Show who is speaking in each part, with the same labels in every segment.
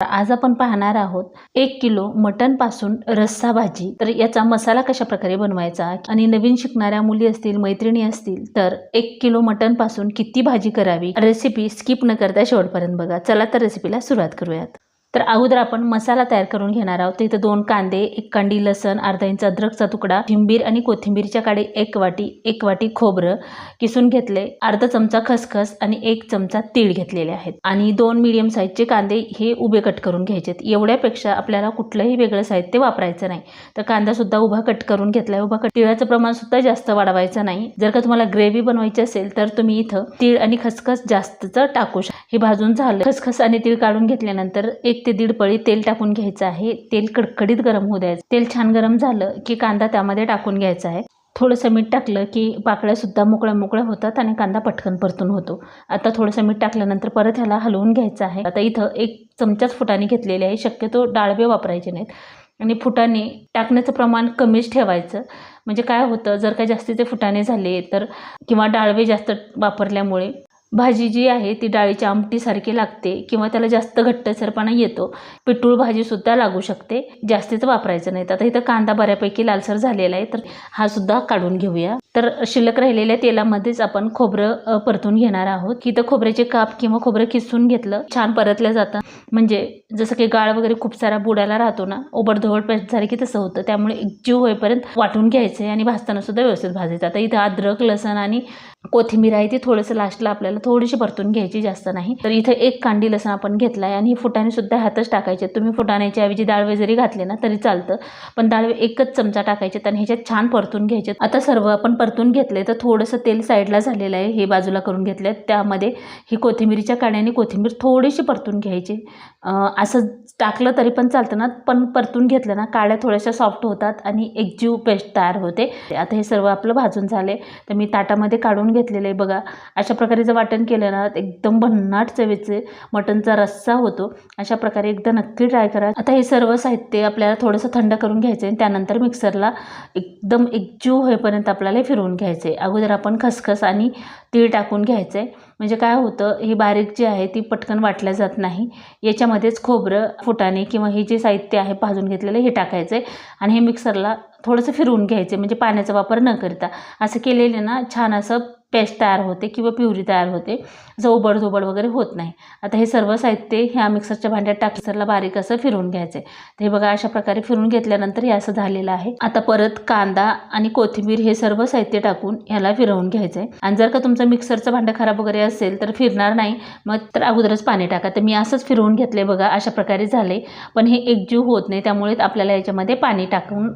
Speaker 1: आज आपण पाहणार आहोत 1 किलो मटण पासून रस्सा भाजी। तर याचा मसाला कशा प्रकारे बनवायचा आणि नवीन शिकणाऱ्या मुली असतील, मैत्रिणी असतील तर 1 किलो मटण पासून किती भाजी करावी, रेसिपी स्किप न करता शेवटपर्यंत बघा। चला तर रेसिपीला सुरुवात करूयात। तर अगोदर आपण मसाला तयार करून घेणार आहोत। इथे 2 कांदे, 1 कांडी लसण, अर्धा इंच अद्रकचा तुकडा, हिंबीर आणि कोथिंबीरच्या काडी 1 वाटी खोबरं किसून घेतले, अर्धा चमचा खसखस आणि 1 चमचा तीळ घेतलेले आहेत आणि 2 मीडियम साईजचे कांदे हे उभे कट करून घ्यायचे। एवढ्यापेक्षा आपल्याला कुठलंही वेगळं साहित्य वापरायचं नाही। तर कांदा सुद्धा उभा कट करून घेतलाय। उभा कट तिळाचं प्रमाण सुद्धा जास्त वाढवायचं नाही। जर का तुम्हाला ग्रेव्ही बनवायची असेल तर तुम्ही इथं तीळ आणि खसखस जास्तच टाकू शकता। हे भाजून झालं, खसखस आणि तीळ काढून घेतल्यानंतर 1 ते 1.5 पळी तेल टाकून घ्यायचं आहे। तेल कडकडीत गरम होऊ द्यायचं। तेल छान गरम झालं की कांदा त्यामध्ये टाकून घ्यायचा आहे। थोडंसं मीठ टाकलं की पाकळ्या सुद्धा मोकळ्या होतात आणि कांदा पटकन परतून होतो। आता थोडंसं मीठ टाकल्यानंतर परत ह्याला हलवून घ्यायचं आहे। आता इथं 1 चमचाच फुटाणे घेतलेले आहे। शक्यतो डाळबे वापरायचे नाहीत आणि फुटाणे टाकण्याचं प्रमाण कमीच ठेवायचं। म्हणजे काय होतं, जर का जास्तीचे फुटाणे झाले तर किंवा डाळबे जास्त वापरल्यामुळे भाजी जी आहे ती डाळीच्या आमटीसारखी लागते किंवा त्याला जास्त घट्टसरपणा येतो। पिठूळ भाजी सुद्धा लागू शकते। जास्तीच वापरायचं नाही। आता इथं कांदा बऱ्यापैकी लालसर झालेला आहे तर हा सुद्धा काढून घेऊया। तर शिल्लक राहिलेल्या तेलामध्येच आपण खोबरं परतून घेणार आहोत। की तर खोबऱ्याचे काप किंवा खोबरं किसून घेतलं छान परतलं जातं। म्हणजे जसं की गाळ वगैरे खूप सारा बुडाला राहतो ना, ओबडधोबड पेस्ट झाली की तसं होतं। त्यामुळे एकजीव होईपर्यंत वाटून घ्यायचं आणि भाजताना सुद्धा व्यवस्थित भाजायचं। आता इथं अद्रक, लसण आणि कोथिंबीर आहे ती थोडंसं लास्टला आपल्याला थोडीशी परतून घ्यायची, जास्त नाही। तर इथे 1 कांडी लसण आपण घेतलाय आणि फुटाणे सुद्धा ह्यातच टाकायचे। तुम्ही फुटाण्याच्या ऐवजी डाळवे जरी घातले ना तरी चालतं, पण डाळवे 1च चमचा टाकायचे आणि ह्याच्यात छान परतून घ्यायचे। आता सर्व आपण परतून घेतले तर थोडंसं तेल साईडला झालेलं आहे, हे बाजूला करून घेतले। त्यामध्ये ही कोथिंबीरच्या काड्याने कोथिंबीर थोडीशी परतून घ्यायची। असं टाकलं तरी पण चालतं ना, पण परतून घेतलं ना काड्या थोड्याशा सॉफ्ट होतात आणि एकजीव पेस्ट तयार होते। आता हे सर्व आपलं भाजून झाले तर मी ताटामध्ये काढून घेतलेलं आहे। बघा अशा प्रकारे जर वाटण केलं ना एकदम भन्नाट चवीचे मटणचा रस्सा होतो। अशा प्रकारे एकदा नक्की ट्राय करा। आता हे सर्व साहित्य आपल्याला थोडंसं थंड करून घ्यायचं आहे। त्यानंतर मिक्सरला एकदम एकजीव होईपर्यंत आपल्याला फिरवून घ्यायचं आहे। अगोदर आपण खसखस आणि तीळ टाकून घ्यायचं आहे। म्हणजे काय होतं, ही बारीक जी आहे ती पटकन वाटल्या जात नाही। याच्यामध्येच खोबरं, फुटाणे किंवा हे जे साहित्य आहे भाजून घेतलेलं हे टाकायचं आहे आणि हे मिक्सरला थोडंसं फिरवून घ्यायचं। म्हणजे पाण्याचा वापर न करता असं केलेलं ना छान असं पेस्ट तयार होते किंवा प्युरी तयार होते, असं ओबडधोबड वगैरे होत नाही। आता हे सर्व साहित्य ह्या मिक्सरच्या भांड्यात टाकसरला बारीक असं फिरवून घ्यायचं। तर हे बघा अशा प्रकारे फिरवून घेतल्यानंतर हे असं झालेलं आहे। आता परत कांदा आणि कोथिंबीर हे सर्व साहित्य टाकून ह्याला फिरवून घ्यायचं आहे। आणि जर का तुमचं मिक्सरचं भांडं खराब वगैरे असेल तर फिरणार नाही, मग तर अगोदरच पाणी टाका। तर मी असंच फिरवून घेतले, बघा अशा प्रकारे झाले, पण हे एकजीव होत नाही। त्यामुळे आपल्याला याच्यामध्ये पाणी टाकून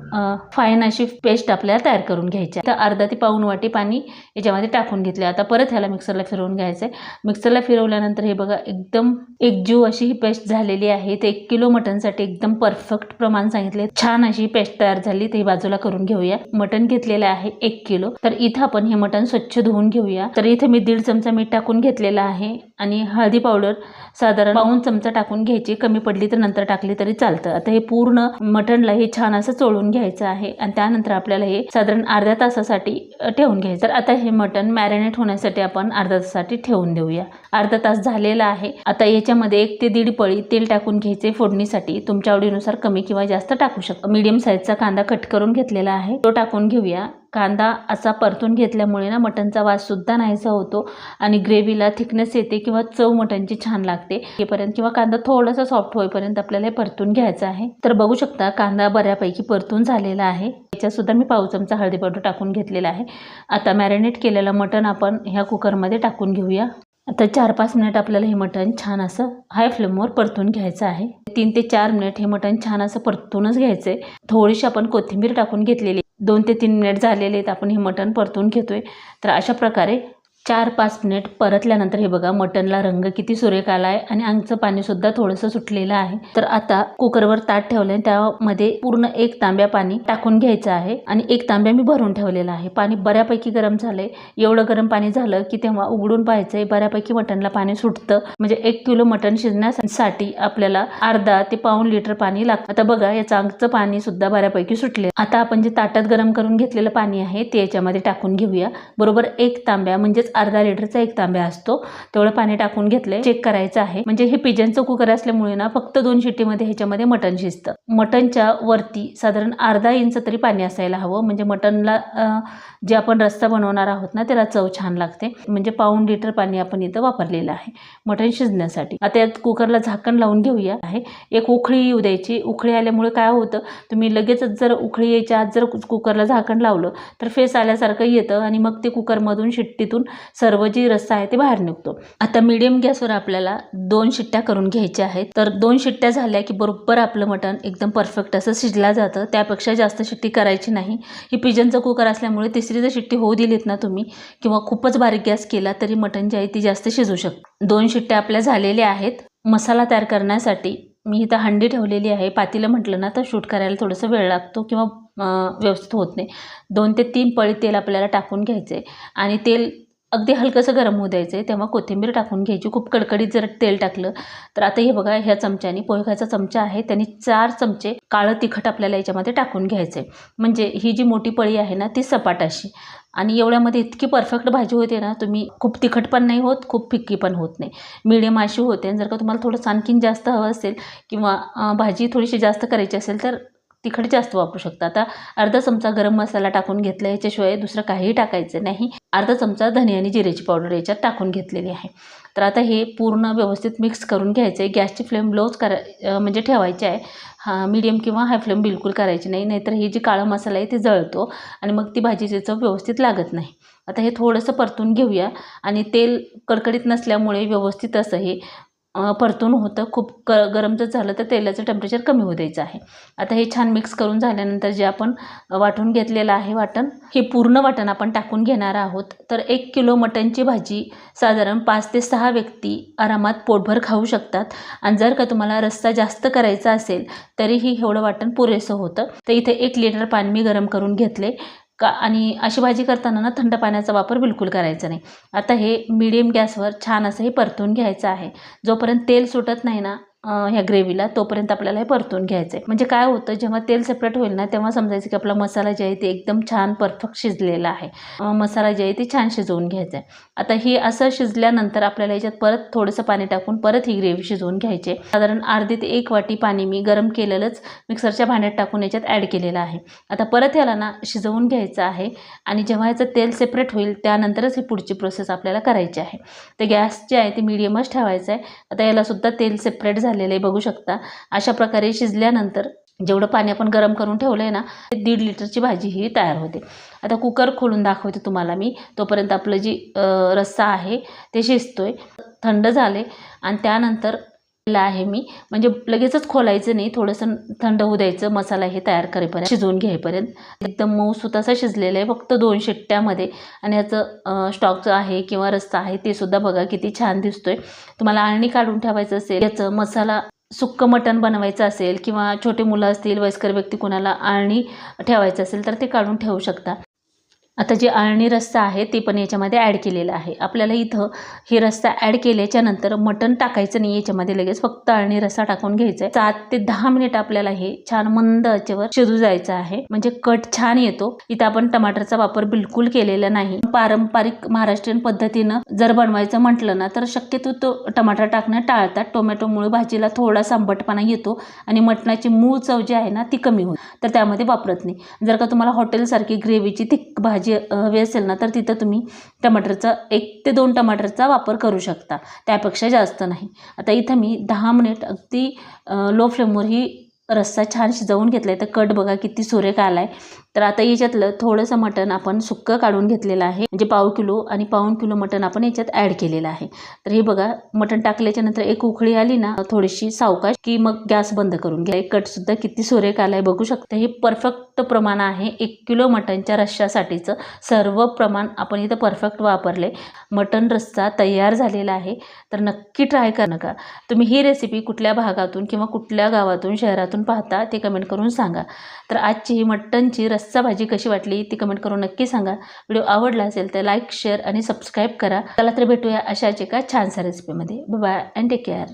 Speaker 1: फाईन अशी पेस्ट आपल्याला तयार करून घ्यायची। तर अर्धा ते पाऊण वाटी पाणी याच्यामध्ये टाकून घेतले। आता परत ह्याला मिक्सरला फिरवून घ्यायचं आहे। मिक्सरला फिरवल्यानंतर हे बघा एकदम एकजीव अशी ही पेस्ट झालेली आहे। ते 1 किलो मटणसाठी एकदम परफेक्ट प्रमाण सांगितले। छान अशी पेस्ट तयार झाली, ते बाजूला करून घेऊया। मटण घेतलेलं आहे 1 किलो। तर इथं आपण हे मटण स्वच्छ धुवून घेऊया। तर इथे मी 1.5 चमचा मीठ टाकून घेतलेलं आहे आणि हळदी पावडर साधारण पाऊण चमचा टाकून घ्यायची। कमी पडली तर नंतर टाकली तरी चालतं। आता हे पूर्ण मटणला हे छान असं चोळून घ्यायचं आहे आणि त्यानंतर आपल्याला हे साधारण अर्ध्या तासासाठी ठेवून घ्यायचं। तर आता हे मटण मॅरिनेट होण्यासाठी आपण अर्धा तासासाठी ठेवून देऊया। अर्धा तास झालेला आहे। आता याच्यामध्ये 1 ते 1.5 पळी तेल टाकून घ्यायचे फोडणीसाठी। तुमच्या आवडीनुसार कमी किंवा जास्त टाकू शकता। मीडियम साईजचा कांदा कट करून घेतलेला आहे, तो टाकून घेऊया। कांदा असा परतून घेतल्यामुळे ना मटणचा वास सुद्धा नाहीसा होतो आणि ग्रेव्हीला थिकनेस येते किंवा चव मटणची छान लागते। हेपर्यंत किंवा कांदा थोडासा सॉफ्ट होईपर्यंत आपल्याला हे परतून घ्यायचं आहे। तर बघू शकता कांदा बऱ्यापैकी परतून झालेला आहे। याच्यात सुद्धा मी पाव चमचा हळदी पावडर टाकून घेतलेला आहे। आता मॅरिनेट केलेलं मटण आपण ह्या कुकरमध्ये टाकून घेऊया। आता 4-5 मिनिट आपल्याला हे मटण छान असं हाय फ्लेमवर परतून घ्यायचं आहे। 3 ते 4 मिनिट हे मटण छान असं परतूनच घ्यायचंय। थोडीशी आपण कोथिंबीर टाकून घेतलेली। 2 ते 3 मिनिट झालेले आहेत, आपण हे मटण परतून घेतोय। तर अशा प्रकारे 4-5 मिनिट परतल्यानंतर हे बघा मटणला रंग किती सुरेख आलाय आणि अंगचं पाणी सुद्धा थोडंसं सुटलेलं आहे। तर आता कुकरवर ताट ठेवलंय, त्यामध्ये पूर्ण 1 तांब्या पाणी टाकून घ्यायचं आहे आणि 1 तांब्या मी भरून ठेवलेला आहे। पाणी बऱ्यापैकी गरम झालंय। एवढं गरम पाणी झालं की तेव्हा उघडून पाहायचंय, बऱ्यापैकी मटणला पाणी सुटतं। म्हणजे 1 किलो मटण शिजण्यासाठी आपल्याला अर्धा ते पाऊण लिटर पाणी लागतं। आता बघा याचं अंगचं पाणी सुद्धा बऱ्यापैकी सुटले। आता आपण जे ताटात गरम करून घेतलेलं पाणी आहे ते याच्यामध्ये टाकून घेऊया। बरोबर 1 तांब्या म्हणजेच अर्धा लिटरचा एक तांब्या असतो तेवढं पाणी टाकून घेतलंय. चेक करायचं आहे. म्हणजे हे पिजनचं कुकर असल्यामुळे ना फक्त 2 शिट्टीमध्ये ह्याच्यामध्ये मटण शिजतं. मटणच्या वरती साधारण अर्धा इंच तरी पाणी असायला हवं, म्हणजे मटणला जे आपण रस्सा बनवणार आहोत ना त्याला चव छान लागते. म्हणजे पाऊण लिटर पाणी आपण इथं वापरलेलं आहे मटण शिजण्यासाठी. आता यात कुकरला झाकण लावून घेऊया आहे. एक उकळी येऊ द्यायची. उकळी आल्यामुळे काय होतं, तुम्ही लगेचच जर उकळी यायच्या आत जर कुकरला झाकण लावलं तर फेस आल्यासारखं येतं आणि मग ते कुकरमधून शिट्टीतून सर्व जी रस्सा आहे ते बाहेर निघतो. आता मीडियम गॅसवर आपल्याला 2 शिट्ट्या करून घ्यायच्या आहेत. तर 2 शिट्ट्या झाल्या की बरोबर आपलं मटण एकदम परफेक्ट असं शिजलं जातं. त्यापेक्षा जास्त शिट्टी करायची नाही. ही पिजनचं कुकर असल्यामुळे तिसरी जर शिट्टी होऊ दिलीत ना तुम्ही किंवा खूपच बारीक गॅस केला तरी मटण जे आहे ती जास्त शिजू शकते. 2 शिट्ट्या आपल्या झालेल्या आहेत. मसाला तयार करण्यासाठी मी इथं हंडी ठेवलेली आहे. पातेलं म्हटलं ना तर शूट करायला थोडंसं वेळ लागतो किंवा व्यवस्थित होत नाही. 2 ते 3 पळी तेल आपल्याला टाकून घ्यायचं आहे आणि तेल अगदी हलकंसं गरम होऊ द्यायचं आहे. तेव्हा कोथिंबीर टाकून घ्यायची. खूप कडकडीत जर तेल टाकलं तर आता हे बघा, ह्या चमच्याने पोहेचा चमचा आहे त्याने 4 चमचे काळं तिखट आपल्याला याच्यामध्ये टाकून घ्यायचं आहे. म्हणजे ही जी मोठी पळी आहे ना ती सपाट अशी, आणि एवढ्यामध्ये इतकी परफेक्ट भाजी होते ना, तुम्ही खूप तिखट पण नाही होत, खूप फिक्की पण होत नाही, मीडियम अशी होते. आणि जर का तुम्हाला थोडंसं आणखीन जास्त हवं असेल किंवा भाजी थोडीशी जास्त करायची असेल तर तिखट जास्त वापरू शकता. आता अर्धा चमचा गरम मसाला टाकून घेतला. याच्याशिवाय दुसरं काहीही टाकायचं नाही. अर्धा चमचा धने आणि जिरेची पावडर याच्यात टाकून घेतलेली आहे. तर आता हे पूर्ण व्यवस्थित मिक्स करून घ्यायचं आहे. गॅसची फ्लेम लोच म्हणजे ठेवायची आहे. मीडियम किंवा हाय फ्लेम बिलकुल करायची नाही, नाहीतर हे जे काळा मसाला आहे ते जळतो आणि मग ती भाजीची चव व्यवस्थित लागत नाही. आता हे थोडंसं परतून घेऊया आणि तेल कडकडीत नसल्यामुळे व्यवस्थित असं हे परतून होतं. खूप गरम जर झालं तर तेलाचं टेम्परेचर कमी होऊ द्यायचं आहे. आता हे छान मिक्स करून झाल्यानंतर जे आपण वाटून घेतलेलं आहे वाटण, हे पूर्ण वाटण आपण टाकून घेणार आहोत. तर 1 किलो मटणची भाजी साधारण 5 ते 6 व्यक्ती आरामात पोटभर खाऊ शकतात. आणि जर का तुम्हाला रस्सा जास्त करायचा असेल तरीही एवढं वाटण पुरेसं होतं. तर इथे 1 लिटर पाणी मी गरम करून घेतले आणि अशी भाजी करताना ना थंड पाण्याचा वापर बिलकुल करायचा नाही. आता हे मीडियम गॅसवर छान असं हे परतून घ्यायचं आहे. जोपर्यंत तेल सुटत नाही ना ह्या ग्रेव्हीला तोपर्यंत आपल्याला हे परतून घ्यायचं आहे. म्हणजे काय होतं, जेव्हा तेल सेपरेट होईल ना तेव्हा समजायचं की आपला मसाला जे आहे ते एकदम छान परफेक्ट शिजलेला आहे. मसाला जे आहे ते छान शिजवून घ्यायचा आहे. आता हे असं शिजल्यानंतर आपल्याला याच्यात परत थोडंसं पाणी टाकून परत ही ग्रेव्ही शिजवून घ्यायची. साधारण अर्धी ते 1 वाटी पाणी मी गरम केलेलंच मिक्सरच्या भांड्यात टाकून याच्यात ॲड केलेलं आहे. आता परत याला ना शिजवून घ्यायचं आहे आणि जेव्हा याचं तेल सेपरेट होईल त्यानंतरच ही पुढची प्रोसेस आपल्याला करायची आहे. तर गॅस जे आहे ते मीडियमच ठेवायचं आहे. आता याला सुद्धा तेल सेपरेट झालेलं आहे बघू शकता. अशा प्रकारे शिजल्यानंतर जेवढं पाणी आपण गरम करून ठेवलं आहे ना ते 1.5 लिटरची भाजी ही तयार होते. आता कुकर खोलून दाखवते तुम्हाला मी, तोपर्यंत आपलं जी रस्सा आहे ते शिजतोय. थंड झाले आणि त्यानंतर आहे मी, म्हणजे लगेचच खोलायचं नाही, थोडंसं थंड होऊ द्यायचं मसाला हे तयार करेपर्यंत, शिजवून घ्यायपर्यंत. एकदम मऊसूत असा शिजलेला आहे फक्त 2 शिट्ट्यामध्ये. आणि याचं स्टॉकचं आहे किंवा रस्सा आहे ते सुद्धा बघा किती छान दिसतोय. तुम्हाला आळणी काढून ठेवायचं असेल, याचं मसाला सुक्कं मटण बनवायचं असेल किंवा छोटे मुलं असतील, वयस्कर व्यक्ती कोणाला आळणी ठेवायचं असेल तर ते काढून ठेवू शकता. आता जे आळणी रस्सा आहे ते पण याच्यामध्ये ॲड केलेलं आहे. आपल्याला इथं हे रस्सा ॲड केल्याच्या नंतर मटण टाकायचं नाही याच्यामध्ये, लगेच फक्त आळणी रस्सा टाकून घ्यायचा आहे. 7 ते 10 मिनिट आपल्याला हे छान मंद आचेवर शिजू जायचं आहे, म्हणजे कट छान येतो. इथं आपण टमाटरचा वापर बिलकुल केलेला नाही. पारंपरिक महाराष्ट्रीयन पद्धतीनं जर बनवायचं म्हटलं ना तर शक्यतो तो टमाटर टाकणं टाळतात. टोमॅटोमुळे भाजीला थोडासा आंबटपणा येतो आणि मटणाची मूळ चव जी आहे ना ती कमी होते, तर त्यामध्ये वापरत नाही. जर का तुम्हाला हॉटेलसारखी ग्रेव्हीची थिक भाजी हवी असेल ना तर तिथं तुम्ही टमाटरचा 1 ते 2 टमाटरचा वापर करू शकता, त्यापेक्षा जास्त नाही. आता इथं मी 10 मिनिट अगदी लो फ्लेमवर ही रस्सा छान शिजवून घेतला आहे. तर कट बघा किती सुरेख आला आहे. तर आता याच्यातलं थोडंसं मटण आपण सुक्कं काढून घेतलेलं आहे, म्हणजे पाव किलो आणि पाऊण किलो मटण आपण याच्यात ॲड केलेलं आहे. तर हे बघा मटण टाकल्याच्या नंतर एक उकळी आली ना थोडीशी सावकाश की मग गॅस बंद करून घ्या. कटसुद्धा किती सुरेख आला आहे बघू शकता. हे परफेक्ट प्रमाण आहे 1 किलो मटणच्या रश्श्यासाठीचं. सर्व प्रमाण आपण इथं परफेक्ट वापरले. मटण रस्सा तयार झालेला आहे. तर नक्की ट्राय करा. नका तुम्ही ही रेसिपी कुठल्या भागातून किंवा कुठल्या गावातून शहरातून पाहता ते कमेंट करून सांगा. तर आजची ही मटणची रस्सा भाजी कशी वाटली ती कमेंट करून नक्की सांगा. व्हिडिओ आवडला असेल तर लाईक, शेअर आणि सबस्क्राईब करा. चला तर भेटूया अशाच एका छानशा रेसिपीमध्ये. Bye bye and take care.